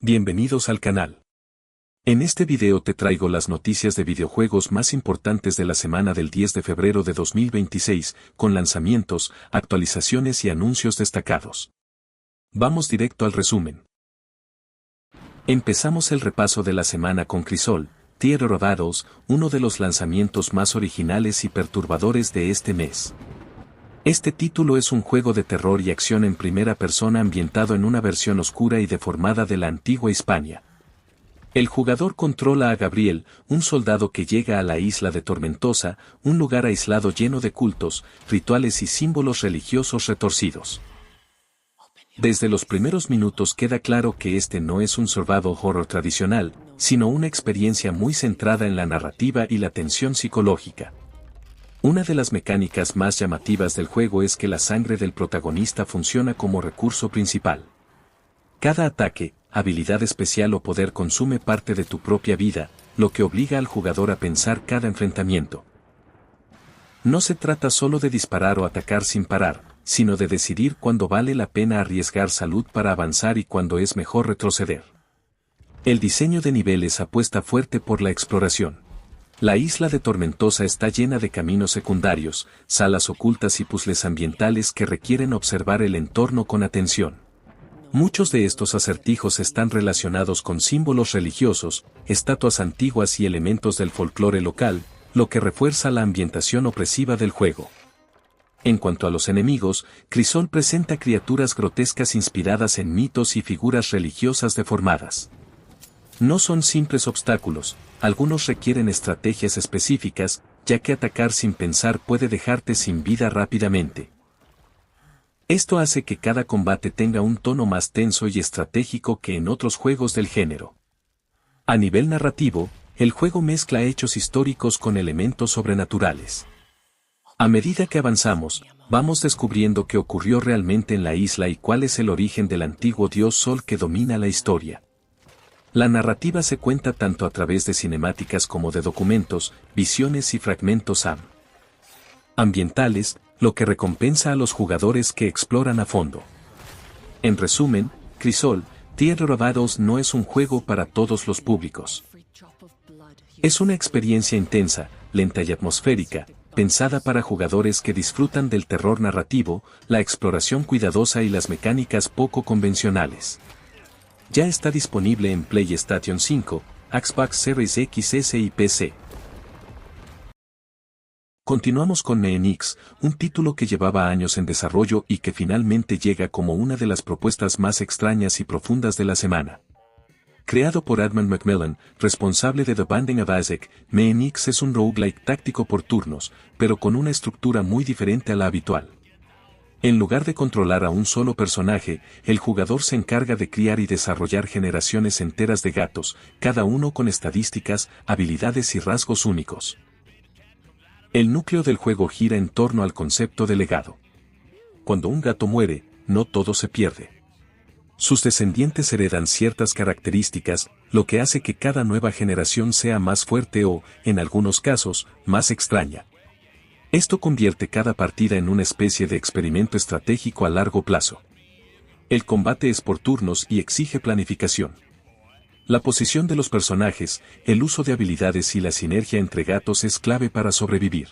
Bienvenidos al canal. En este video te traigo las noticias de videojuegos más importantes de la semana del 10 de febrero de 2026, con lanzamientos, actualizaciones y anuncios destacados. Vamos directo al resumen. Empezamos el repaso de la semana con Crisol, Theater of Adults, uno de los lanzamientos más originales y perturbadores de este mes. Este título es un juego de terror y acción en primera persona ambientado en una versión oscura y deformada de la antigua Hispania. El jugador controla a Gabriel, un soldado que llega a la isla de Tormentosa, un lugar aislado lleno de cultos, rituales y símbolos religiosos retorcidos. Desde los primeros minutos queda claro que este no es un survival horror tradicional, sino una experiencia muy centrada en la narrativa y la tensión psicológica. Una de las mecánicas más llamativas del juego es que la sangre del protagonista funciona como recurso principal. Cada ataque, habilidad especial o poder consume parte de tu propia vida, lo que obliga al jugador a pensar cada enfrentamiento. No se trata solo de disparar o atacar sin parar, sino de decidir cuándo vale la pena arriesgar salud para avanzar y cuándo es mejor retroceder. El diseño de niveles apuesta fuerte por la exploración. La isla de Tormentosa está llena de caminos secundarios, salas ocultas y puzzles ambientales que requieren observar el entorno con atención. Muchos de estos acertijos están relacionados con símbolos religiosos, estatuas antiguas y elementos del folclore local, lo que refuerza la ambientación opresiva del juego. En cuanto a los enemigos, Crisol presenta criaturas grotescas inspiradas en mitos y figuras religiosas deformadas. No son simples obstáculos, algunos requieren estrategias específicas, ya que atacar sin pensar puede dejarte sin vida rápidamente. Esto hace que cada combate tenga un tono más tenso y estratégico que en otros juegos del género. A nivel narrativo, el juego mezcla hechos históricos con elementos sobrenaturales. A medida que avanzamos, vamos descubriendo qué ocurrió realmente en la isla y cuál es el origen del antiguo dios Sol que domina la historia. La narrativa se cuenta tanto a través de cinemáticas como de documentos, visiones y fragmentos ambientales, lo que recompensa a los jugadores que exploran a fondo. En resumen, Crisol, Theater of Adults no es un juego para todos los públicos. Es una experiencia intensa, lenta y atmosférica, pensada para jugadores que disfrutan del terror narrativo, la exploración cuidadosa y las mecánicas poco convencionales. Ya está disponible en PlayStation 5, Xbox Series XS y PC. Continuamos con Meenix, un título que llevaba años en desarrollo y que finalmente llega como una de las propuestas más extrañas y profundas de la semana. Creado por Edmund Macmillan, responsable de The Binding of Isaac, Meenix es un roguelike táctico por turnos, pero con una estructura muy diferente a la habitual. En lugar de controlar a un solo personaje, el jugador se encarga de criar y desarrollar generaciones enteras de gatos, cada uno con estadísticas, habilidades y rasgos únicos. El núcleo del juego gira en torno al concepto de legado. Cuando un gato muere, no todo se pierde. Sus descendientes heredan ciertas características, lo que hace que cada nueva generación sea más fuerte o, en algunos casos, más extraña. Esto convierte cada partida en una especie de experimento estratégico a largo plazo. El combate es por turnos y exige planificación. La posición de los personajes, el uso de habilidades y la sinergia entre gatos es clave para sobrevivir.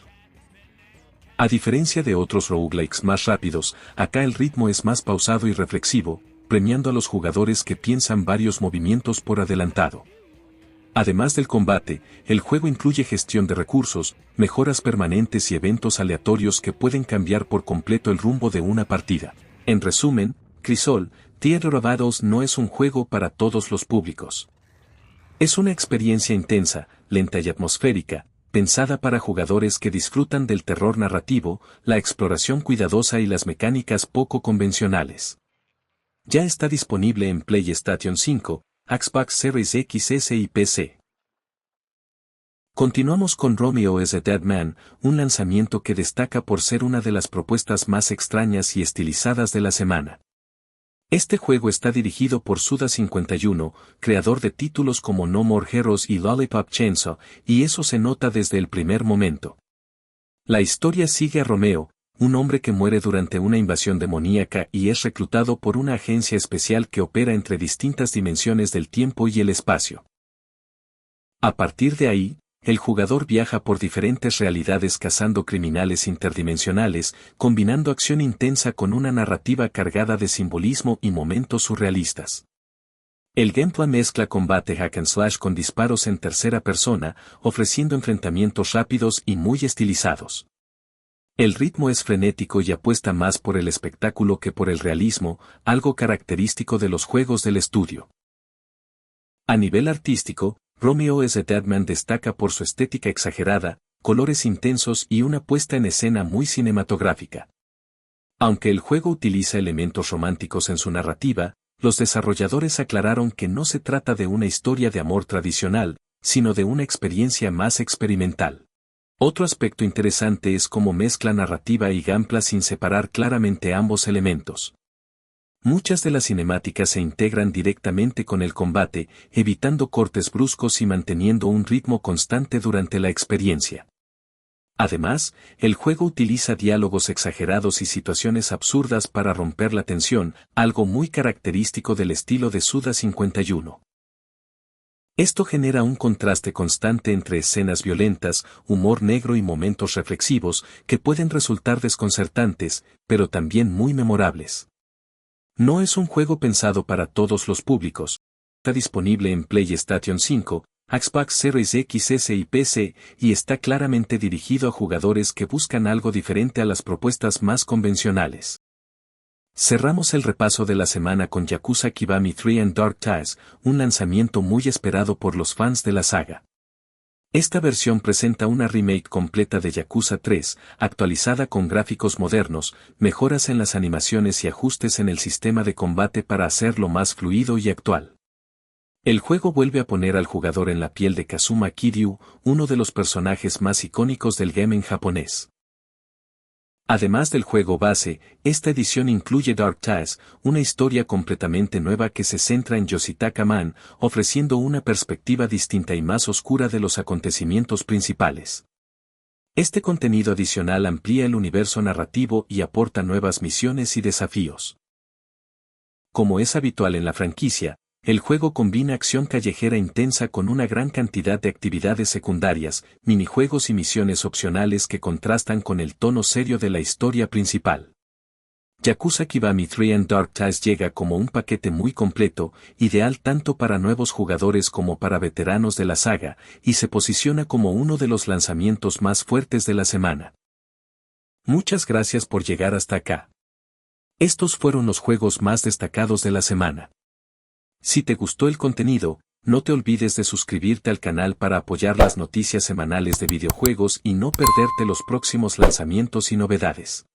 A diferencia de otros roguelikes más rápidos, acá el ritmo es más pausado y reflexivo, premiando a los jugadores que piensan varios movimientos por adelantado. Además del combate, el juego incluye gestión de recursos, mejoras permanentes y eventos aleatorios que pueden cambiar por completo el rumbo de una partida. En resumen, Crisol, Theater of Adults no es un juego para todos los públicos. Es una experiencia intensa, lenta y atmosférica, pensada para jugadores que disfrutan del terror narrativo, la exploración cuidadosa y las mecánicas poco convencionales. Ya está disponible en PlayStation 5, Xbox Series XS y PC. Continuamos con Romeo is a Dead Man, un lanzamiento que destaca por ser una de las propuestas más extrañas y estilizadas de la semana. Este juego está dirigido por Suda51, creador de títulos como No More Heroes y Lollipop Chainsaw, y eso se nota desde el primer momento. La historia sigue a Romeo, un hombre que muere durante una invasión demoníaca y es reclutado por una agencia especial que opera entre distintas dimensiones del tiempo y el espacio. A partir de ahí, el jugador viaja por diferentes realidades cazando criminales interdimensionales, combinando acción intensa con una narrativa cargada de simbolismo y momentos surrealistas. El gameplay mezcla combate hack and slash con disparos en tercera persona, ofreciendo enfrentamientos rápidos y muy estilizados. El ritmo es frenético y apuesta más por el espectáculo que por el realismo, algo característico de los juegos del estudio. A nivel artístico, Romeo S. Deadman destaca por su estética exagerada, colores intensos y una puesta en escena muy cinematográfica. Aunque el juego utiliza elementos románticos en su narrativa, los desarrolladores aclararon que no se trata de una historia de amor tradicional, sino de una experiencia más experimental. Otro aspecto interesante es cómo mezcla narrativa y gameplay sin separar claramente ambos elementos. Muchas de las cinemáticas se integran directamente con el combate, evitando cortes bruscos y manteniendo un ritmo constante durante la experiencia. Además, el juego utiliza diálogos exagerados y situaciones absurdas para romper la tensión, algo muy característico del estilo de Suda 51. Esto genera un contraste constante entre escenas violentas, humor negro y momentos reflexivos que pueden resultar desconcertantes, pero también muy memorables. No es un juego pensado para todos los públicos. Está disponible en PlayStation 5, Xbox Series XS y PC, y está claramente dirigido a jugadores que buscan algo diferente a las propuestas más convencionales. Cerramos el repaso de la semana con Yakuza Kiwami 3 and Dark Ties, un lanzamiento muy esperado por los fans de la saga. Esta versión presenta una remake completa de Yakuza 3, actualizada con gráficos modernos, mejoras en las animaciones y ajustes en el sistema de combate para hacerlo más fluido y actual. El juego vuelve a poner al jugador en la piel de Kazuma Kiryu, uno de los personajes más icónicos del gaming japonés. Además del juego base, esta edición incluye Dark Ties, una historia completamente nueva que se centra en Yoshitaka Man, ofreciendo una perspectiva distinta y más oscura de los acontecimientos principales. Este contenido adicional amplía el universo narrativo y aporta nuevas misiones y desafíos. Como es habitual en la franquicia, el juego combina acción callejera intensa con una gran cantidad de actividades secundarias, minijuegos y misiones opcionales que contrastan con el tono serio de la historia principal. Yakuza Kiwami 3 and Dark Ties llega como un paquete muy completo, ideal tanto para nuevos jugadores como para veteranos de la saga, y se posiciona como uno de los lanzamientos más fuertes de la semana. Muchas gracias por llegar hasta acá. Estos fueron los juegos más destacados de la semana. Si te gustó el contenido, no te olvides de suscribirte al canal para apoyar las noticias semanales de videojuegos y no perderte los próximos lanzamientos y novedades.